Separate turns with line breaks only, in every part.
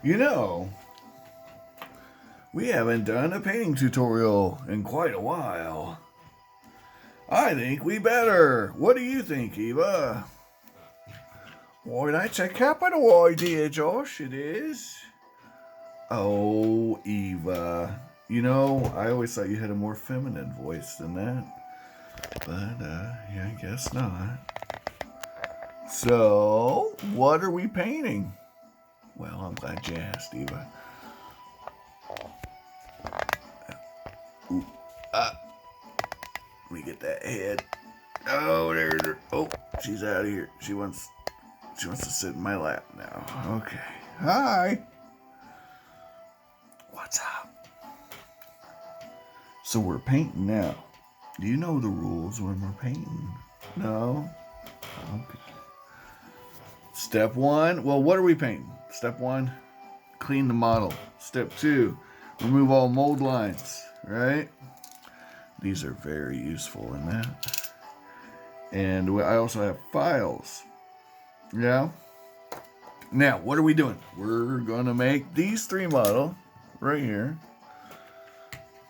You know, we haven't done a painting tutorial in quite a while. I think we better. What do you think, Eva? Why, that's a capital idea, Josh, it is. Oh, Eva. You know, I always thought you had a more feminine voice than that. But, yeah, I guess not. So, what are we painting? Well, I'm glad you asked, Eva. Ooh, let me get that head. Oh, there. Oh, she's out of here. She wants to sit in my lap now. Okay. Hi. What's up? So we're painting now. Do you know the rules when we're painting? No? Okay. Step one. Well, what are we painting? Step one, clean the model. Step two, remove all mold lines. Right? These are very useful in that. And I also have files. Yeah? Now, what are we doing? We're going to make these three models right here.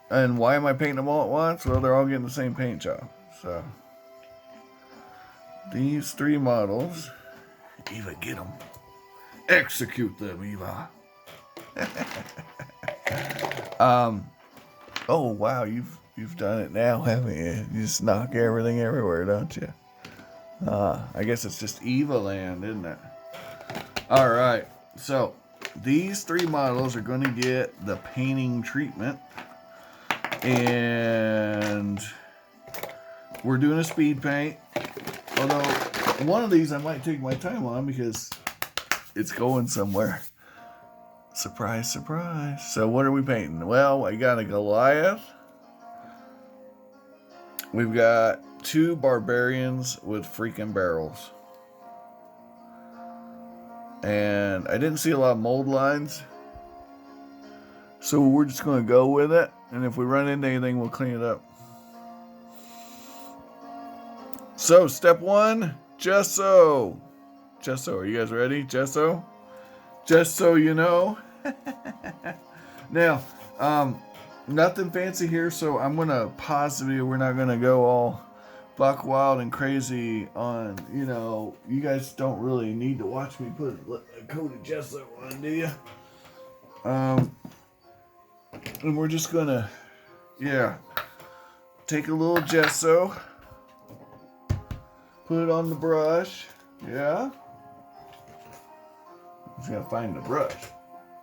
And why am I painting them all at once? Well, they're all getting the same paint job. So, these three models, Eva, get them. Execute them, Eva. Oh, wow, you've done it now, haven't you? You just knock everything everywhere, don't you? I guess it's just Eva land, isn't it? All right, so these three models are going to get the painting treatment. And we're doing a speed paint. Although one of these I might take my time on because it's going somewhere. Surprise, surprise. So what are we painting? Well, I got a Goliath. We've got two Barbarians with Freakin barrels. And I didn't see a lot of mold lines. So we're just going to go with it. And if we run into anything, we'll clean it up. So, step one, gesso. Gesso, are you guys ready? Gesso? Just so you know. Now, nothing fancy here, so I'm going to pause the video. We're not going to go all buck wild and crazy on, you guys don't really need to watch me put a coat of gesso on, do you? And we're just going to, take a little gesso. Put it on the brush. Yeah. Just gotta find the brush.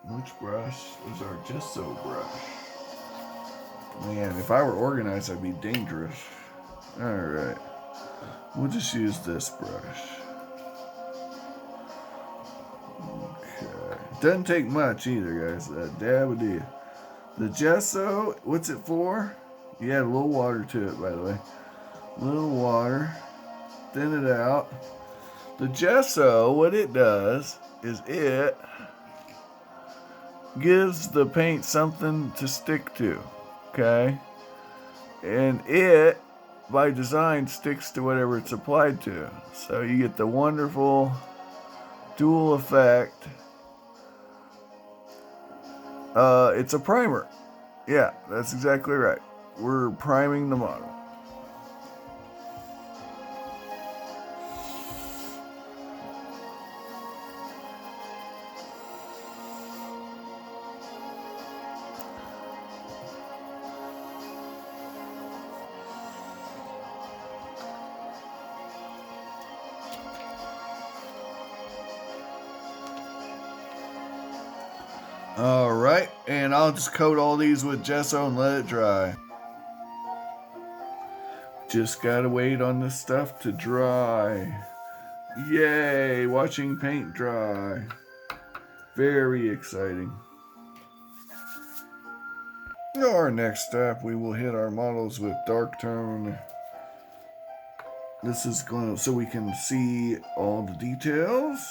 Which brush is our gesso brush? Man, if I were organized, I'd be dangerous. Alright. We'll just use this brush. Okay. Doesn't take much either, guys. A dab of deal. The gesso, what's it for? You add a little water to it, by the way. A little water. Thin it out. The gesso, what it does is it gives the paint something to stick to, okay? And it, by design, sticks to whatever it's applied to. So you get the wonderful dual effect. It's a primer. Yeah, that's exactly right. We're priming the model. Alright, and I'll just coat all these with gesso and let it dry. Just gotta wait on this stuff to dry. Yay, watching paint dry. Very exciting. Our next step, we will hit our models with dark tone. This is going to, so we can see all the details.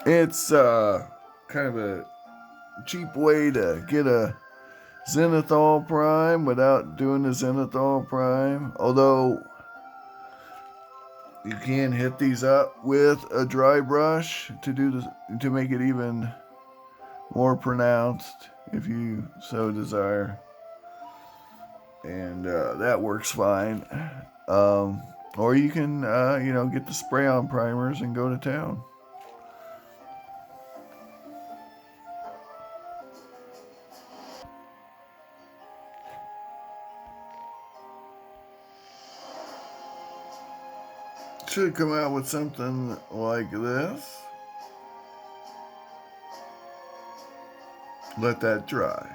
It's kind of a cheap way to get a zenithal prime without doing the zenithal prime. Although you can hit these up with a dry brush to do this, to make it even more pronounced if you so desire. And that works fine. Or you can, get the spray-on primers and go to town. Should come out with something like this. Let that dry.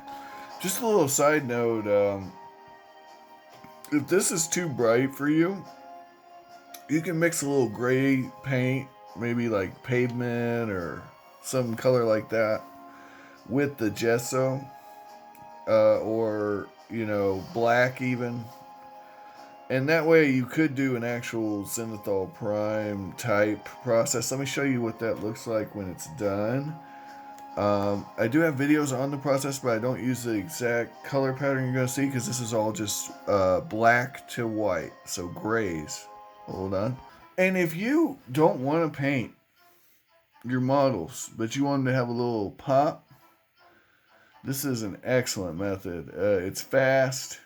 Just a little side note, if this is too bright for you, you can mix a little gray paint, maybe like pavement or some color like that, with the gesso, or black even. And that way you could do an actual zenithal prime type process. Let me show you what that looks like when it's done. I do have videos on the process, but I don't use the exact color pattern you're going to see because this is all just black to white, so grays. Hold on. And if you don't want to paint your models, but you want them to have a little pop, this is an excellent method. It's fast.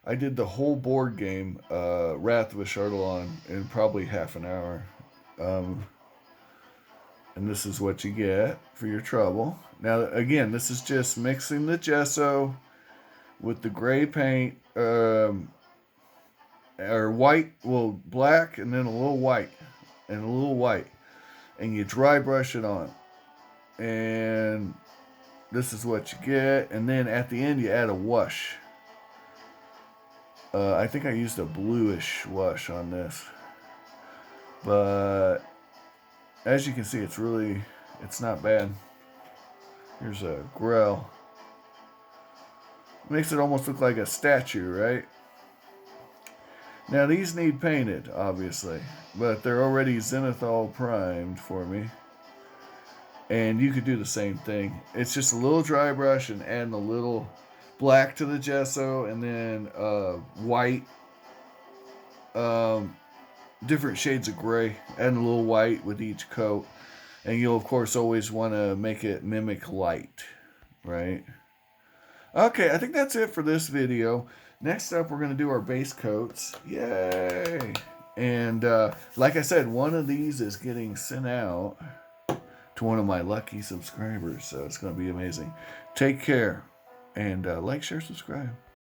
I did the whole board game, Wrath of a Charlatan, in probably half an hour. And this is what you get for your trouble. Now, again, this is just mixing the gesso with the gray paint, or white, well, black, and then a little white, and a little white. And you dry brush it on. And this is what you get. And then at the end, you add a wash. I think I used a bluish wash on this. But as you can see, it's not bad. Here's a Grell. Makes it almost look like a statue, right? Now these need painted, obviously, but they're already zenithal primed for me. And you could do the same thing. It's just a little dry brush and adding a little black to the gesso, and then white, different shades of gray, and a little white with each coat. And you'll of course always want to make it mimic light, right? Okay, I think that's it for this video. Next up, we're going to do our base coats. Yay! And like I said, one of these is getting sent out to one of my lucky subscribers, so it's going to be amazing. Take care, and like, share, subscribe.